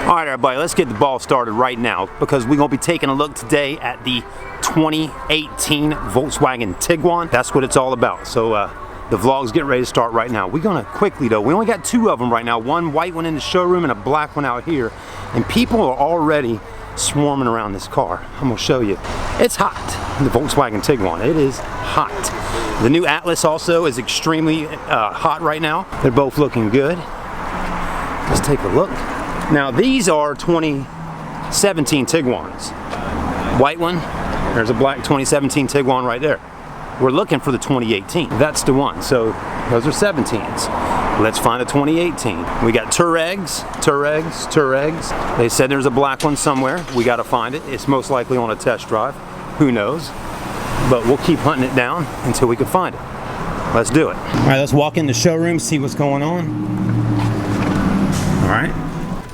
All right, everybody, let's get the ball started right now because we're going to be taking a look today at the 2018 Volkswagen Tiguan. That's what it's all about. So the vlog's getting ready to start right now. We're going to quickly, though, we only got two of them right now. One white one in the showroom and a black one out here. And people are already swarming around this car. I'm going to show you. It's hot, the Volkswagen Tiguan. It is hot. The new Atlas also is extremely hot right now. They're both looking good. Let's take a look. Now these are 2017 Tiguans. White one, there's a black 2017 Tiguan right there. We're looking for the 2018. That's the one. So those are 17s. Let's find a 2018. We got Tuaregs. They said there's a black one somewhere. We got to find it. It's most likely on a test drive. Who knows? But we'll keep hunting it down until we can find it. Let's do it. All right, let's walk in the showroom, see what's going on. All right.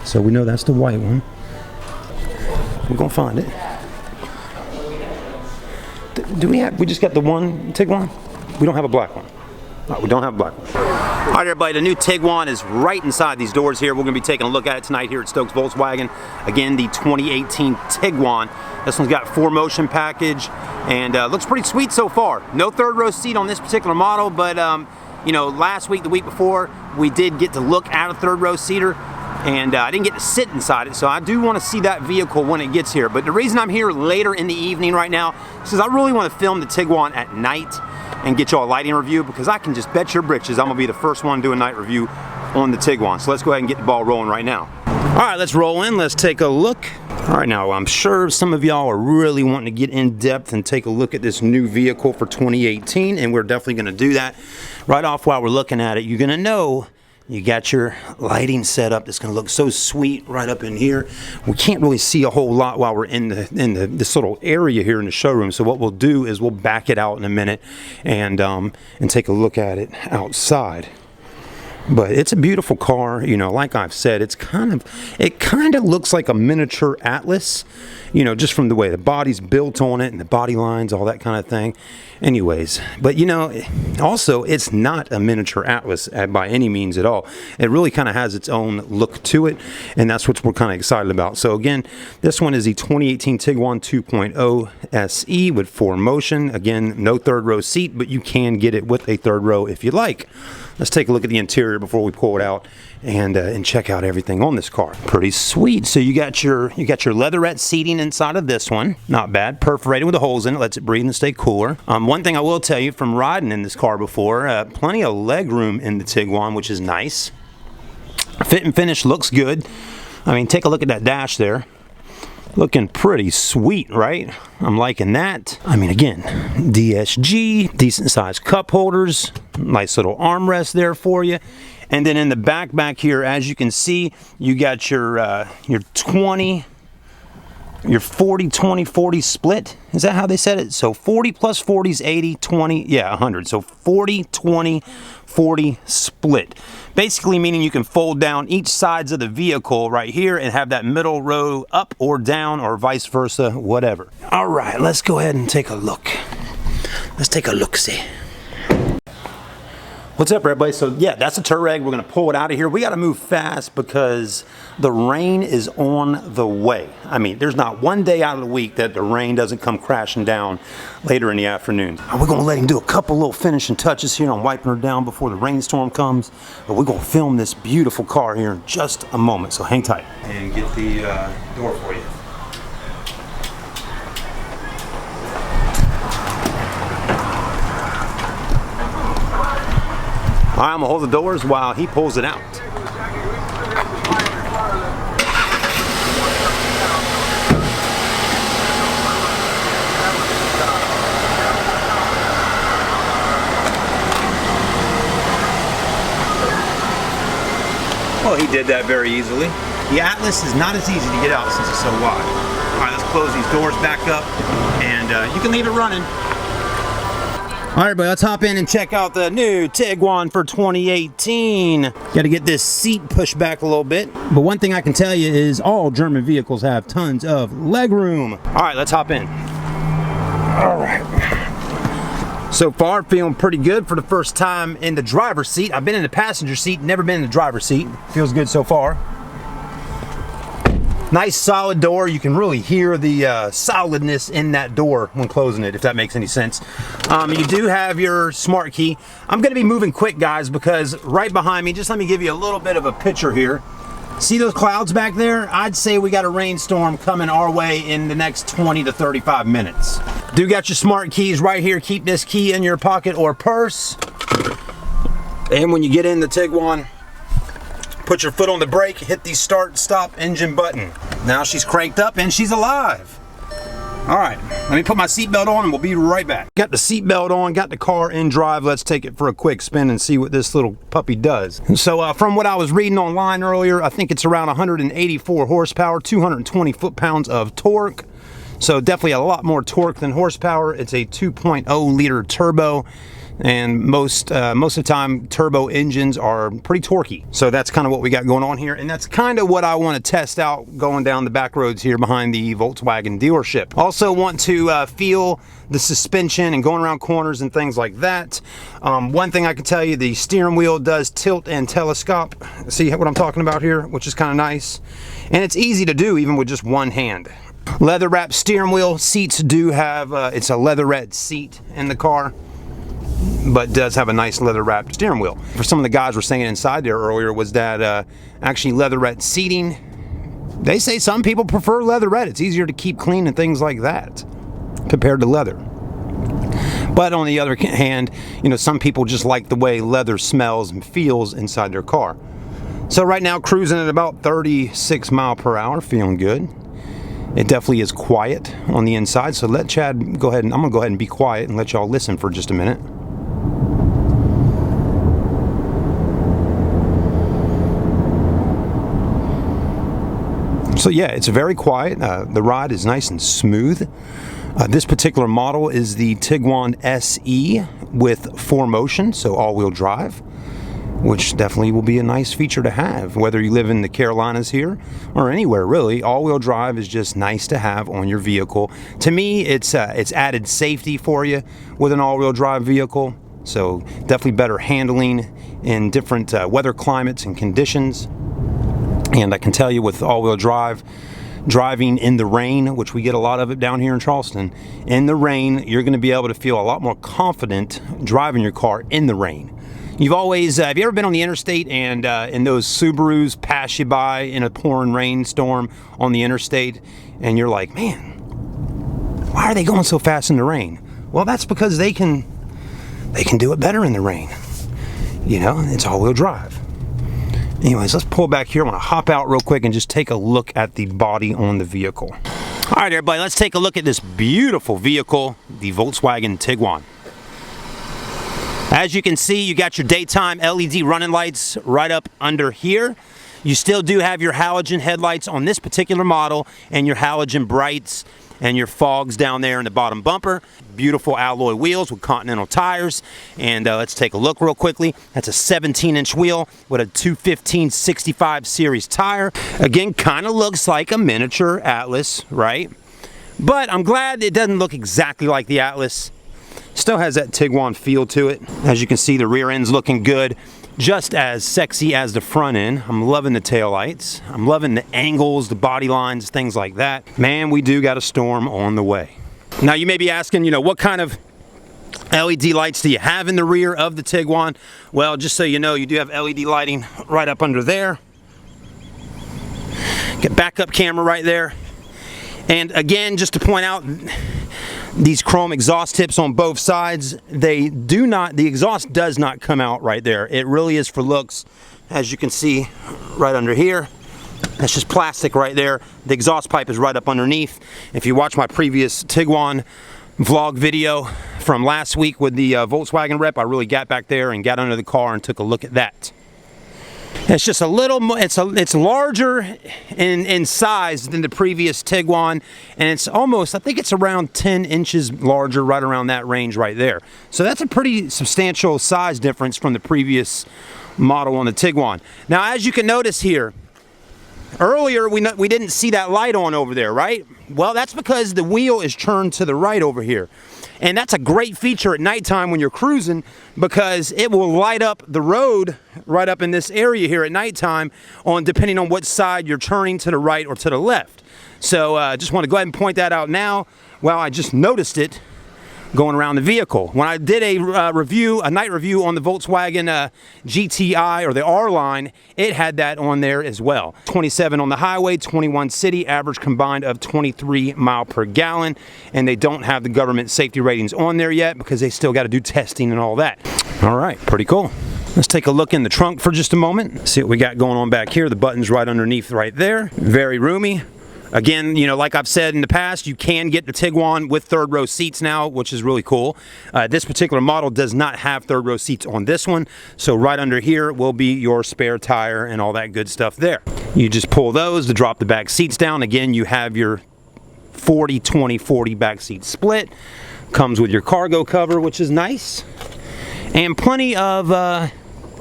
So we know that's the white one. We're gonna find it. Do we just got the one Tiguan? We don't have a black one. No, we don't have a black one. All right, everybody, the new Tiguan is right inside these doors here. We're gonna be taking a look at it tonight here at Stokes Volkswagen. Again, the 2018 Tiguan. This one's got 4Motion package and looks pretty sweet so far. No third row seat on this particular model, but you know, last week, the week before, we did get to look at a third row seater. And I didn't get to sit inside it, so I do want to see that vehicle when it gets here. But the reason I'm here later in the evening right now is because I really want to film the Tiguan at night and get y'all a lighting review, because I can just bet your britches I'm going to be the first one to do a night review on the Tiguan. So let's go ahead and get the ball rolling right now. All right, let's roll in. Let's take a look. All right, now I'm sure some of y'all are really wanting to get in depth and take a look at this new vehicle for 2018, and we're definitely going to do that. Right off while we're looking at it, you're going to know you got your lighting set up. It's going to look so sweet right up in here. We can't really see a whole lot while we're in this little area here in the showroom. So what we'll do is we'll back it out in a minute and take a look at it outside. But it's a beautiful car, you know. Like I've said, it kind of looks like a miniature Atlas, you know, just from the way the body's built on it and the body lines, all that kind of thing. Anyways, but you know, also it's not a miniature Atlas by any means at all. It really kind of has its own look to it, and that's what we're kind of excited about. So again, this one is the 2018 Tiguan 2.0 SE with 4Motion. Again, no third row seat, but you can get it with a third row if you like. Let's take a look at the interior before we pull it out and check out everything on this car. Pretty sweet. So you got your leatherette seating inside of this one. Not bad. Perforated with the holes in it. Lets it breathe and stay cooler. One thing I will tell you from riding in this car before, plenty of legroom in the Tiguan, which is nice. Fit and finish looks good. I mean, take a look at that dash there. Looking pretty sweet, right? I'm liking that. I mean, again, DSG, decent sized cup holders, nice little armrest there for you. And then in the back here, as you can see, you got your 40, 20, 40 split. Is that how they said it? So 40 plus 40 is 80, 20, yeah, 100. So 40, 20, 40 split. Basically meaning you can fold down each sides of the vehicle right here and have that middle row up or down or vice versa, whatever. All right, let's go ahead and take a look. Let's take a look-see. What's up, everybody? So yeah, that's a Touareg. We're gonna pull it out of here. We gotta move fast because the rain is on the way. I mean, there's not one day out of the week that the rain doesn't come crashing down later in the afternoon. We're gonna let him do a couple little finishing touches here on wiping her down before the rainstorm comes. But we're gonna film this beautiful car here in just a moment, so hang tight. And get the door for you. All right, I'm gonna hold the doors while he pulls it out. Well, he did that very easily. The Atlas is not as easy to get out since it's so wide. All right, let's close these doors back up, and you can leave it running. All right, everybody, let's hop in and check out the new Tiguan for 2018. Got to get this seat pushed back a little bit. But one thing I can tell you is all German vehicles have tons of legroom. All right, let's hop in. All right. So far, feeling pretty good for the first time in the driver's seat. I've been in the passenger seat, never been in the driver's seat. Feels good so far. Nice solid door. You can really hear the solidness in that door when closing it, if that makes any sense. You do have your smart key. I'm going to be moving quick, guys, because right behind me, just let me give you a little bit of a picture here. See those clouds back there? I'd say we got a rainstorm coming our way in the next 20 to 35 minutes. Do got your smart keys right here. Keep this key in your pocket or purse. And when you get in the Tiguan, put your foot on the brake, hit the start stop engine button. Now she's cranked up and she's alive. All right, let me put my seatbelt on and we'll be right back. Got the seatbelt on, got the car in drive. Let's take it for a quick spin and see what this little puppy does. So from what I was reading online earlier, I think it's around 184 horsepower, 220 foot-pounds of torque. So definitely a lot more torque than horsepower. It's a 2.0 liter turbo. And most of the time, turbo engines are pretty torquey. So that's kind of what we got going on here. And that's kind of what I want to test out going down the back roads here behind the Volkswagen dealership. Also want to feel the suspension and going around corners and things like that. One thing I can tell you, the steering wheel does tilt and telescope. See what I'm talking about here, which is kind of nice. And it's easy to do even with just one hand. Leather wrapped steering wheel. Seats do have, it's a leather wrapped seat in the car, but does have a nice leather wrapped steering wheel. For some of the guys were saying inside there earlier was that actually leather wrapped seating, they say some people prefer leather wrapped. It's easier to keep clean and things like that compared to leather. But on the other hand, you know, some people just like the way leather smells and feels inside their car. So right now cruising at about 36 miles per hour, feeling good. It definitely is quiet on the inside, so let Chad go ahead and I'm gonna go ahead and be quiet and let y'all listen for just a minute. So yeah, it's very quiet. The ride is nice and smooth. This particular model is the Tiguan SE with 4Motion, so all-wheel drive, which definitely will be a nice feature to have. Whether you live in the Carolinas here or anywhere really, all-wheel drive is just nice to have on your vehicle. To me, it's added safety for you with an all-wheel drive vehicle. So definitely better handling in different weather climates and conditions. And I can tell you with all-wheel drive, driving in the rain, which we get a lot of it down here in Charleston, in the rain, you're going to be able to feel a lot more confident driving your car in the rain. You've always, have you ever been on the interstate and those Subarus pass you by in a pouring rainstorm on the interstate and you're like, man, why are they going so fast in the rain? Well, that's because they can do it better in the rain. You know, it's all-wheel drive. Anyways, let's pull back here. I want to hop out real quick and just take a look at the body on the vehicle. All right, everybody, let's take a look at this beautiful vehicle, the Volkswagen Tiguan. As you can see, you got your daytime LED running lights right up under here. You still do have your halogen headlights on this particular model and your halogen brights and your fogs down there in the bottom bumper. Beautiful alloy wheels with Continental tires. And let's take a look real quickly. That's a 17-inch wheel with a 215/65 series tire. Again, kind of looks like a miniature Atlas, right? But I'm glad it doesn't look exactly like the Atlas. Still has that Tiguan feel to it. As you can see, the rear end's looking good. Just as sexy as the front end. I'm loving the taillights. I'm loving the angles, the body lines, things like that. Man, we do got a storm on the way. Now you may be asking, you know, what kind of LED lights do you have in the rear of the Tiguan? Well, just so you know, you do have LED lighting right up under there. Get backup camera right there. And again, just to point out, these chrome exhaust tips on both sides, the exhaust does not come out right there. It really is for looks, as you can see right under here. That's just plastic right there. The exhaust pipe is right up underneath. If you watch my previous Tiguan vlog video from last week with the Volkswagen rep, I really got back there and got under the car and took a look at that. It's just a little more, it's larger in size than the previous Tiguan, and it's almost, I think it's around 10 inches larger, right around that range right there. So that's a pretty substantial size difference from the previous model on the Tiguan. Now, as you can notice here, earlier we didn't see that light on over there, right? Well, that's because the wheel is turned to the right over here. And that's a great feature at nighttime when you're cruising, because it will light up the road right up in this area here at nighttime, depending on what side you're turning, to the right or to the left. So just want to go ahead and point that out now. Well, I just noticed it going around the vehicle. When I did a night review on the Volkswagen GTI or the R-Line, it had that on there as well. 27 on the highway, 21 city, average combined of 23 mile per gallon. And they don't have the government safety ratings on there yet because they still got to do testing and all that. All right, pretty cool. Let's take a look in the trunk for just a moment. See what we got going on back here. The button's right underneath right there. Very roomy. Again, you know, like I've said in the past, you can get the Tiguan with third row seats now, which is really cool. This particular model does not have third row seats on this one. So right under here will be your spare tire and all that good stuff there. You just pull those to drop the back seats down. Again, you have your 40-20-40 back seat split. Comes with your cargo cover, which is nice. And plenty of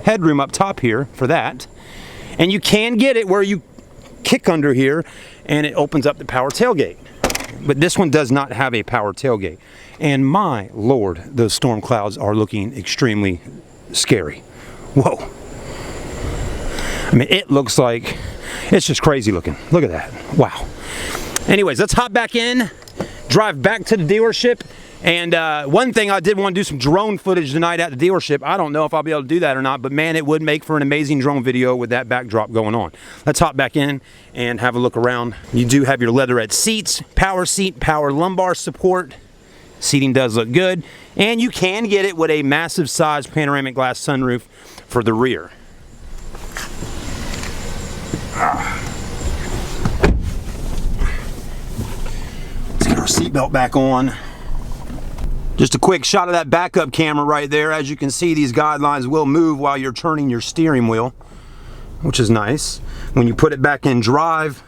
headroom up top here for that. And you can get it where you kick under here and it opens up the power tailgate. But this one does not have a power tailgate. And my Lord, those storm clouds are looking extremely scary. Whoa. I mean, it looks like, it's just crazy looking. Look at that. Wow. Anyways, let's hop back in, drive back to the dealership. And one thing, I did want to do some drone footage tonight at the dealership. I don't know if I'll be able to do that or not, but man, it would make for an amazing drone video with that backdrop going on. Let's hop back in and have a look around. You do have your leatherette seats, power seat, power lumbar support. Seating does look good. And you can get it with a massive size panoramic glass sunroof for the rear. Let's get our seatbelt back on. Just a quick shot of that backup camera right there. As you can see, these guidelines will move while you're turning your steering wheel, which is nice. When you put it back in drive,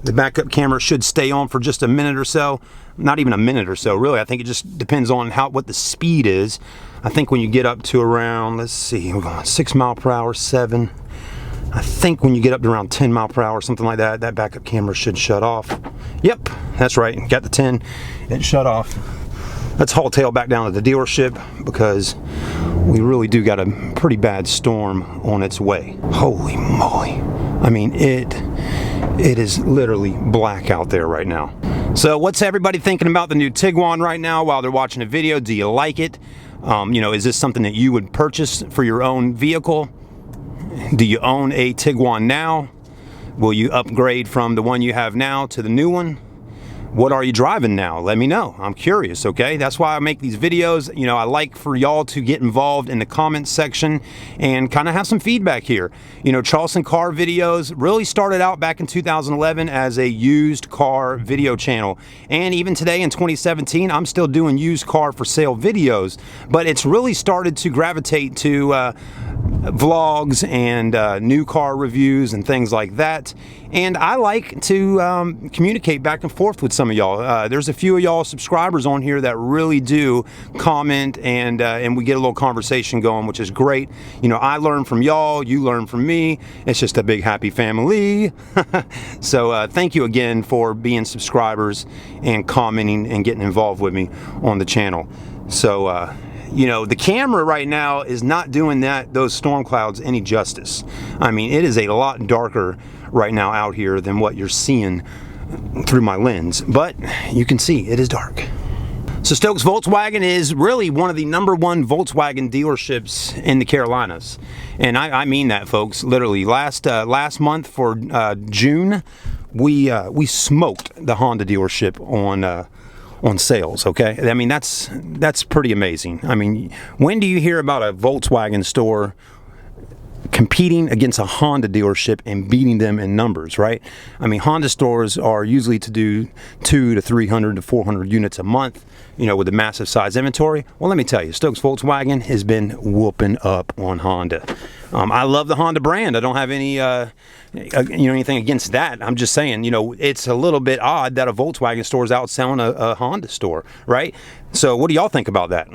the backup camera should stay on for just a minute or so. Not even a minute or so, really. I think it just depends on what the speed is. I think when you get up to around, let's see, we're going 6 mile per hour, 7. I think when you get up to around 10 mile per hour, something like that, that backup camera should shut off. Yep, that's right, got the 10, it shut off. Let's haul tail back down to the dealership because we really do got a pretty bad storm on its way. Holy moly. I mean, it is literally black out there right now. So what's everybody thinking about the new Tiguan right now while they're watching a video? Do you like it? You know, is this something that you would purchase for your own vehicle? Do you own a Tiguan now? Will you upgrade from the one you have now to the new one? What are you driving now? Let me know. I'm curious, okay? That's why I make these videos. You know, I like for y'all to get involved in the comments section and kind of have some feedback here. You know, Charleston Car videos really started out back in 2011 as a used car video channel. And even today in 2017, I'm still doing used car for sale videos. But it's really started to gravitate to vlogs and new car reviews and things like that. And I like to communicate back and forth with some of y'all. There's a few of y'all subscribers on here that really do comment, and we get a little conversation going, which is great. You know, I learn from y'all, you learn from me. It's just a big happy family. So thank you again for being subscribers and commenting and getting involved with me on the channel. So you know, the camera right now is not doing those storm clouds any justice. I mean, it is a lot darker right now out here than what you're seeing through my lens, but you can see it is dark. So Stokes Volkswagen is really one of the #1 Volkswagen dealerships in the Carolinas, and I mean that, folks. Literally, last month for June, we smoked the Honda dealership on sales. Okay, I mean that's pretty amazing. I mean, when do you hear about a Volkswagen store competing against a Honda dealership and beating them in numbers, right? I mean, Honda stores are usually to do 200 to 300 to 400 units a month, you know, with a massive size inventory. Well, let me tell you, Stokes Volkswagen has been whooping up on Honda. I love the Honda brand. I don't have any, you know, anything against that. I'm just saying, you know, it's a little bit odd that a Volkswagen store is out selling a Honda store, right? So what do y'all think about that?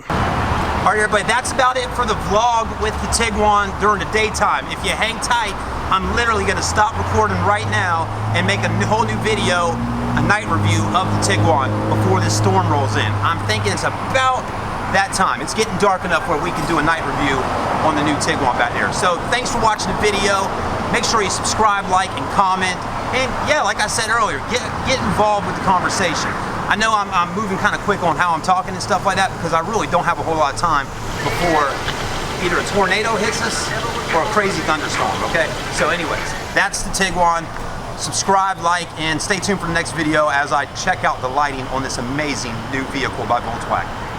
All right, everybody, that's about it for the vlog with the Tiguan during the daytime. If you hang tight, I'm literally gonna stop recording right now and make a whole new video a night review of the Tiguan before this storm rolls in. I'm thinking it's about that time. It's getting dark enough where we can do a night review on the new Tiguan back there. So thanks for watching the video. Make sure you subscribe, like, and comment. And yeah, like I said earlier, get involved with the conversation. I know I'm moving kind of quick on how I'm talking and stuff like that because I really don't have a whole lot of time before either a tornado hits us or a crazy thunderstorm, okay? So anyways, that's the Tiguan. Subscribe, like, and stay tuned for the next video as I check out the lighting on this amazing new vehicle by Volkswagen.